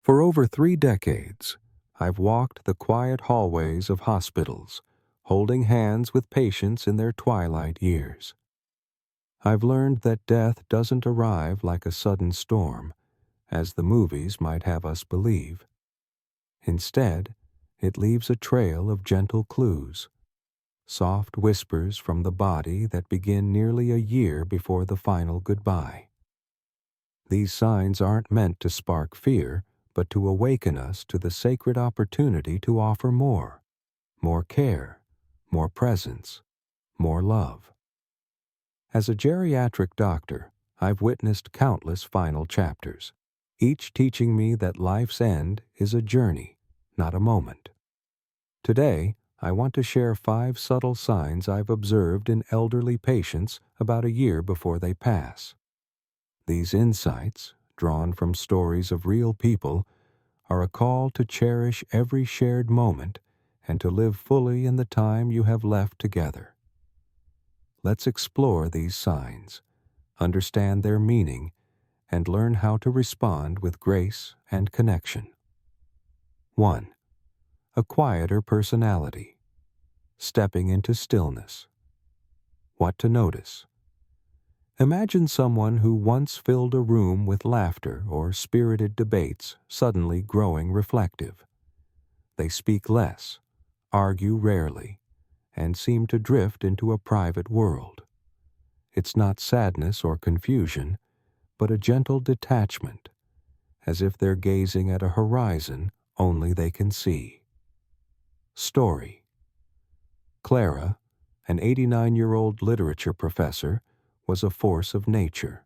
For over 3 decades, I've walked the quiet hallways of hospitals, holding hands with patients in their twilight years. I've learned that death doesn't arrive like a sudden storm, as the movies might have us believe. Instead, it leaves a trail of gentle clues, soft whispers from the body that begin nearly a year before the final goodbye. These signs aren't meant to spark fear, but to awaken us to the sacred opportunity to offer more care, more presence, more love. As a geriatric doctor, I've witnessed countless final chapters, each teaching me that life's end is a journey, not a moment. Today, I want to share 5 subtle signs I've observed in elderly patients about a year before they pass. These insights, drawn from stories of real people, are a call to cherish every shared moment and to live fully in the time you have left together. Let's explore these signs, understand their meaning, and learn how to respond with grace and connection. 1. A quieter personality. Stepping into stillness. What to notice. Imagine someone who once filled a room with laughter or spirited debates suddenly growing reflective. They speak less, argue rarely, and seem to drift into a private world. It's not sadness or confusion, but a gentle detachment, as if they're gazing at a horizon only they can see. Story. Clara, an 89-year-old literature professor, was a force of nature.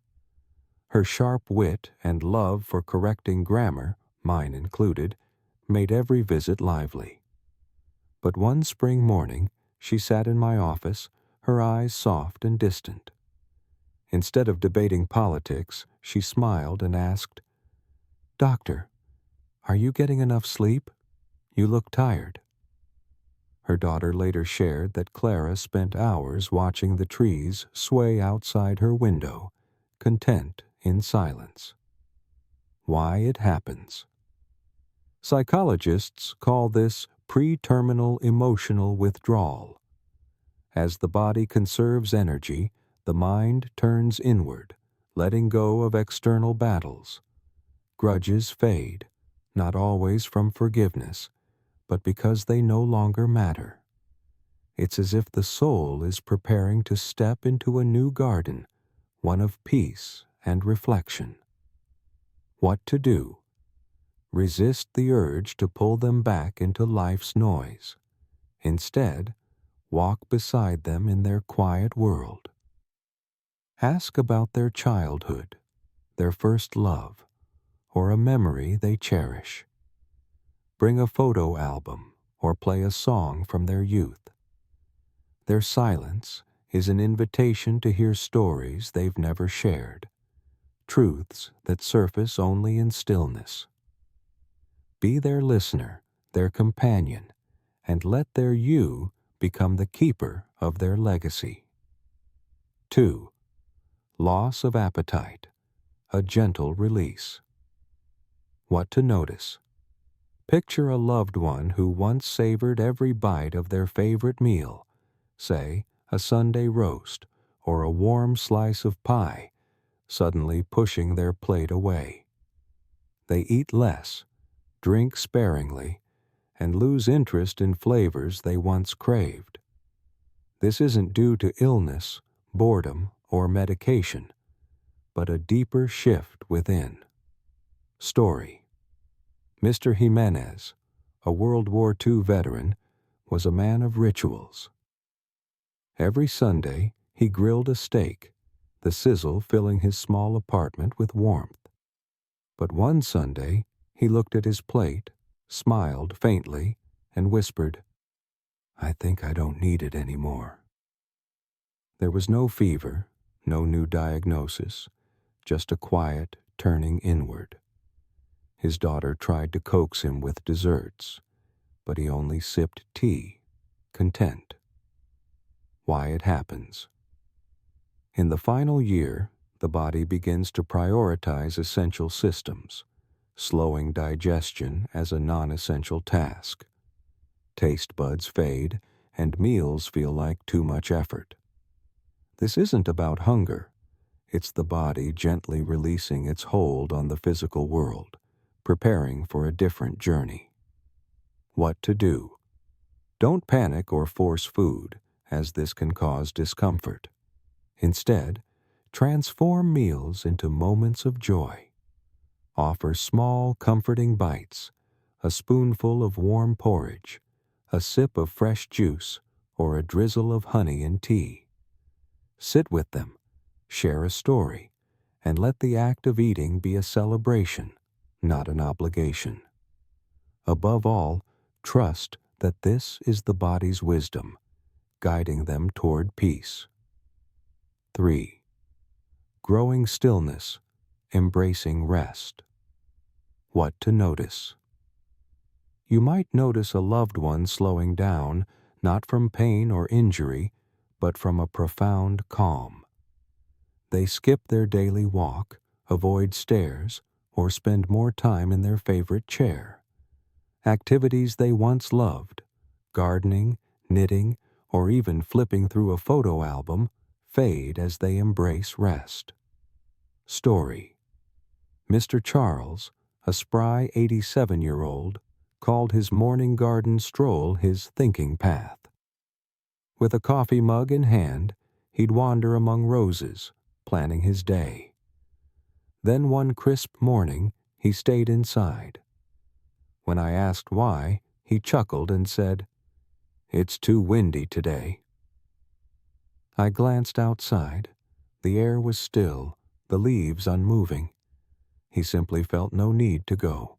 Her sharp wit and love for correcting grammar, mine included, made every visit lively. But one spring morning, she sat in my office, her eyes soft and distant. Instead of debating politics, she smiled and asked, "Doctor, are you getting enough sleep? You look tired." Her daughter later shared that Clara spent hours watching the trees sway outside her window, content in silence. Why it happens. Psychologists call this pre-terminal emotional withdrawal. As the body conserves energy, the mind turns inward, letting go of external battles. Grudges fade, not always from forgiveness, but because they no longer matter. It's as if the soul is preparing to step into a new garden, one of peace and reflection. What to do? Resist the urge to pull them back into life's noise. Instead, walk beside them in their quiet world. Ask about their childhood, their first love, or a memory they cherish. Bring a photo album or play a song from their youth. Their silence is an invitation to hear stories they've never shared, truths that surface only in stillness. Be their listener, their companion, and let their you become the keeper of their legacy. 2. Loss of appetite, a gentle release. What to notice. Picture a loved one who once savored every bite of their favorite meal, say a Sunday roast or a warm slice of pie, suddenly pushing their plate away. They eat less, drink sparingly, and lose interest in flavors they once craved. This isn't due to illness, boredom, or medication, but a deeper shift within. Story. Mr. Jimenez, a World War II veteran, was a man of rituals. Every Sunday, he grilled a steak, the sizzle filling his small apartment with warmth. But one Sunday, he looked at his plate, smiled faintly, and whispered, "I think I don't need it anymore." There was no fever, no new diagnosis, just a quiet turning inward. His daughter tried to coax him with desserts, but he only sipped tea, content. Why it happens. In the final year, the body begins to prioritize essential systems, slowing digestion as a non-essential task. Taste buds fade, and meals feel like too much effort. This isn't about hunger. It's the body gently releasing its hold on the physical world, preparing for a different journey. What to do? Don't panic or force food, as this can cause discomfort. Instead, transform meals into moments of joy. Offer small, comforting bites, a spoonful of warm porridge, a sip of fresh juice, or a drizzle of honey in tea. Sit with them, share a story, and let the act of eating be a celebration, not an obligation. Above all, trust that this is the body's wisdom, guiding them toward peace. 3. Growing stillness, embracing rest. What to notice? You might notice a loved one slowing down, not from pain or injury, but from a profound calm. They skip their daily walk, avoid stairs, or spend more time in their favorite chair. Activities they once loved, gardening, knitting, or even flipping through a photo album, fade as they embrace rest. Story: Mr. Charles, a spry 87-year-old, called his morning garden stroll his thinking path. With a coffee mug in hand, he'd wander among roses, planning his day. Then one crisp morning, he stayed inside. When I asked why, he chuckled and said, "It's too windy today." I glanced outside. The air was still, the leaves unmoving. He simply felt no need to go.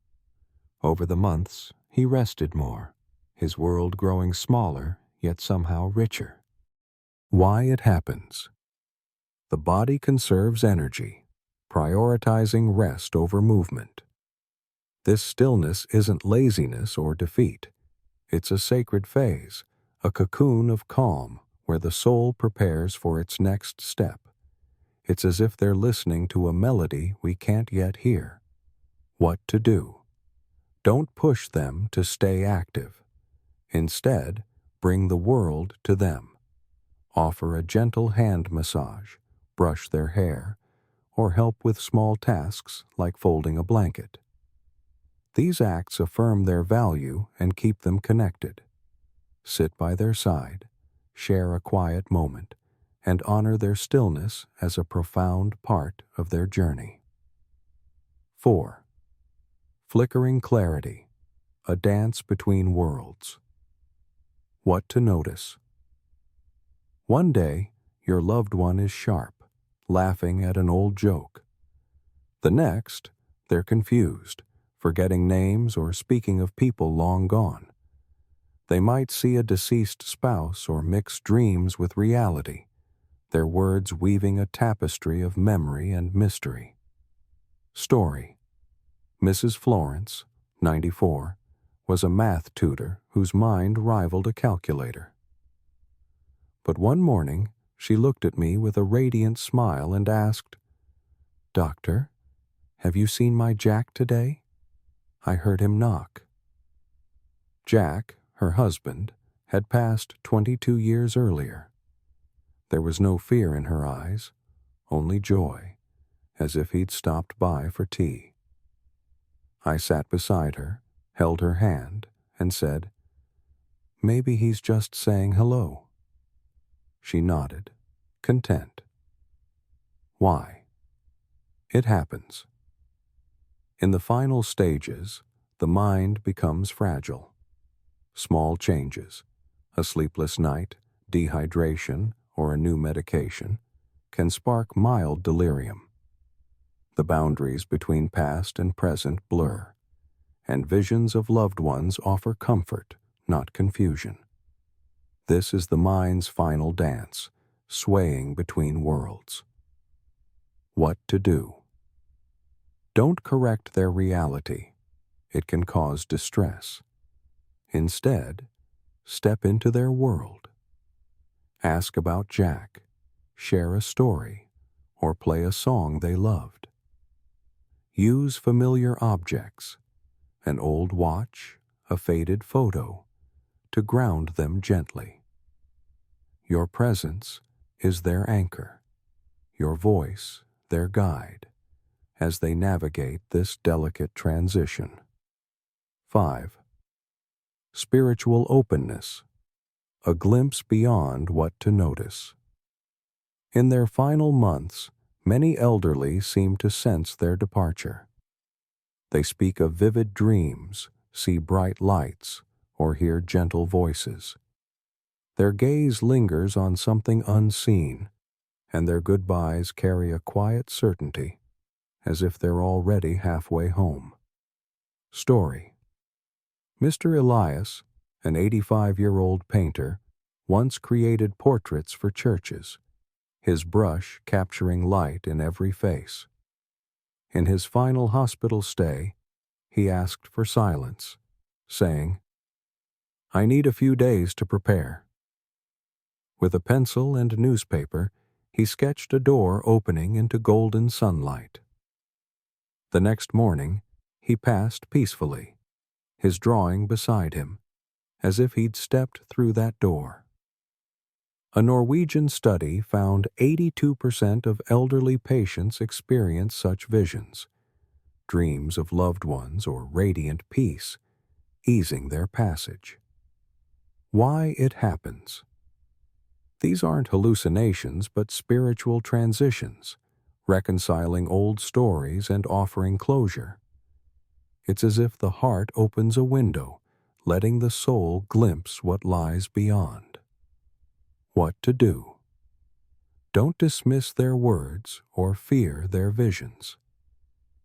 Over the months, he rested more, his world growing smaller, yet somehow richer. Why it happens. The body conserves energy, prioritizing rest over movement. This stillness isn't laziness or defeat. It's a sacred phase, a cocoon of calm where the soul prepares for its next step. It's as if they're listening to a melody we can't yet hear. What to do? Don't push them to stay active. Instead, bring the world to them. Offer a gentle hand massage, brush their hair, or help with small tasks like folding a blanket. These acts affirm their value and keep them connected. Sit by their side, share a quiet moment, and honor their stillness as a profound part of their journey. 4. Flickering clarity, a dance between worlds. What to notice? One day, your loved one is sharp, laughing at an old joke. The next, they're confused, forgetting names or speaking of people long gone. They might see a deceased spouse or mix dreams with reality, their words weaving a tapestry of memory and mystery. Story: Mrs. Florence, 94, was a math tutor whose mind rivaled a calculator. But one morning, she looked at me with a radiant smile and asked, "Doctor, have you seen my Jack today? I heard him knock." Jack, her husband, had passed 22 years earlier. There was no fear in her eyes, only joy, as if he'd stopped by for tea. I sat beside her, held her hand, and said, "Maybe he's just saying hello." She nodded, content. Why? It happens. In the final stages, the mind becomes fragile. Small changes, a sleepless night, dehydration, or a new medication, can spark mild delirium. The boundaries between past and present blur, and visions of loved ones offer comfort, not confusion. This is the mind's final dance, swaying between worlds. What to do? Don't correct their reality. It can cause distress. Instead, step into their world. Ask about Jack, share a story, or play a song they loved. Use familiar objects, an old watch, a faded photo, to ground them gently. Your presence is their anchor, your voice their guide, as they navigate this delicate transition. 5. Spiritual openness, a glimpse beyond what to notice. In their final months, many elderly seem to sense their departure. They speak of vivid dreams, see bright lights, or hear gentle voices. Their gaze lingers on something unseen, and their goodbyes carry a quiet certainty, as if they're already halfway home. Story: Mr. Elias, an 85-year-old painter, once created portraits for churches, his brush capturing light in every face. In his final hospital stay, he asked for silence, saying, "I need a few days to prepare." With a pencil and newspaper, he sketched a door opening into golden sunlight. The next morning, he passed peacefully, his drawing beside him, as if he'd stepped through that door. A Norwegian study found 82% of elderly patients experience such visions, dreams of loved ones or radiant peace, easing their passage. Why it happens? These aren't hallucinations but spiritual transitions, reconciling old stories and offering closure. It's as if the heart opens a window, letting the soul glimpse what lies beyond. What to do? Don't dismiss their words or fear their visions.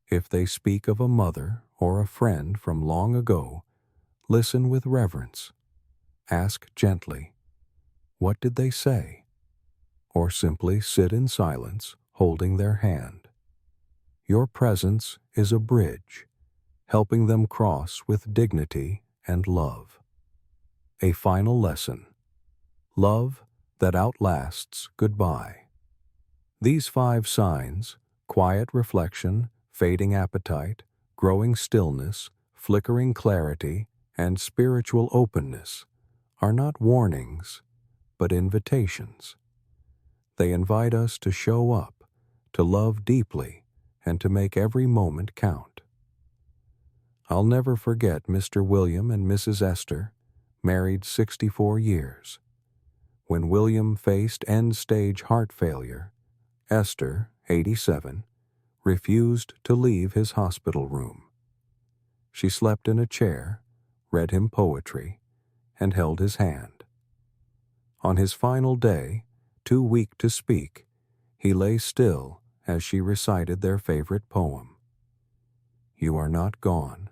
If they speak of a mother or a friend from long ago, listen with reverence. Ask gently, "What did they say?" Or simply sit in silence, holding their hand. Your presence is a bridge, helping them cross with dignity and love. A final lesson: love that outlasts goodbye. These 5 signs, quiet reflection, fading appetite, growing stillness, flickering clarity, and spiritual openness, are not warnings, but invitations. They invite us to show up, to love deeply, and to make every moment count. I'll never forget Mr. William and Mrs. Esther, married 64 years. When William faced end-stage heart failure, Esther, 87, refused to leave his hospital room. She slept in a chair, read him poetry, and held his hand. On his final day, too weak to speak, he lay still as she recited their favorite poem. "You are not gone,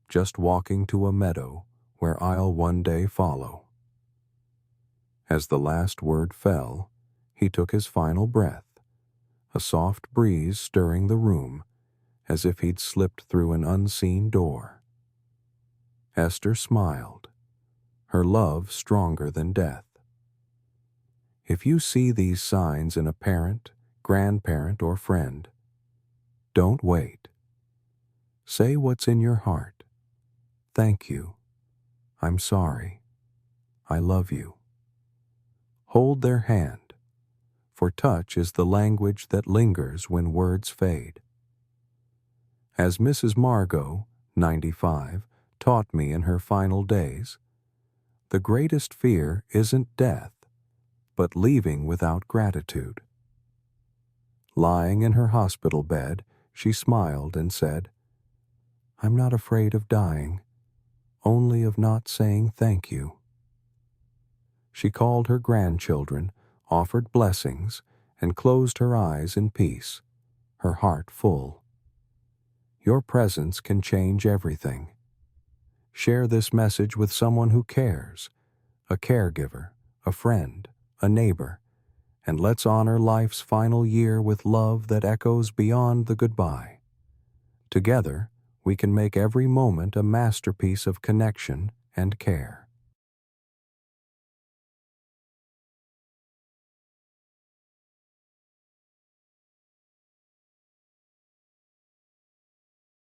just walking to a meadow where I'll one day follow." As the last word fell, he took his final breath, a soft breeze stirring the room as if he'd slipped through an unseen door. Esther smiled, her love stronger than death. If you see these signs in a parent, grandparent, or friend, don't wait. Say what's in your heart. "Thank you. I'm sorry. I love you." Hold their hand, for touch is the language that lingers when words fade. As Mrs. Margot, 95, taught me in her final days, the greatest fear isn't death, but leaving without gratitude. Lying in her hospital bed, she smiled and said, "I'm not afraid of dying, only of not saying thank you." She called her grandchildren, offered blessings, and closed her eyes in peace, her heart full. Your presence can change everything. Share this message with someone who cares, a caregiver, a friend, a neighbor, and let's honor life's final year with love that echoes beyond the goodbye. Together, we can make every moment a masterpiece of connection and care.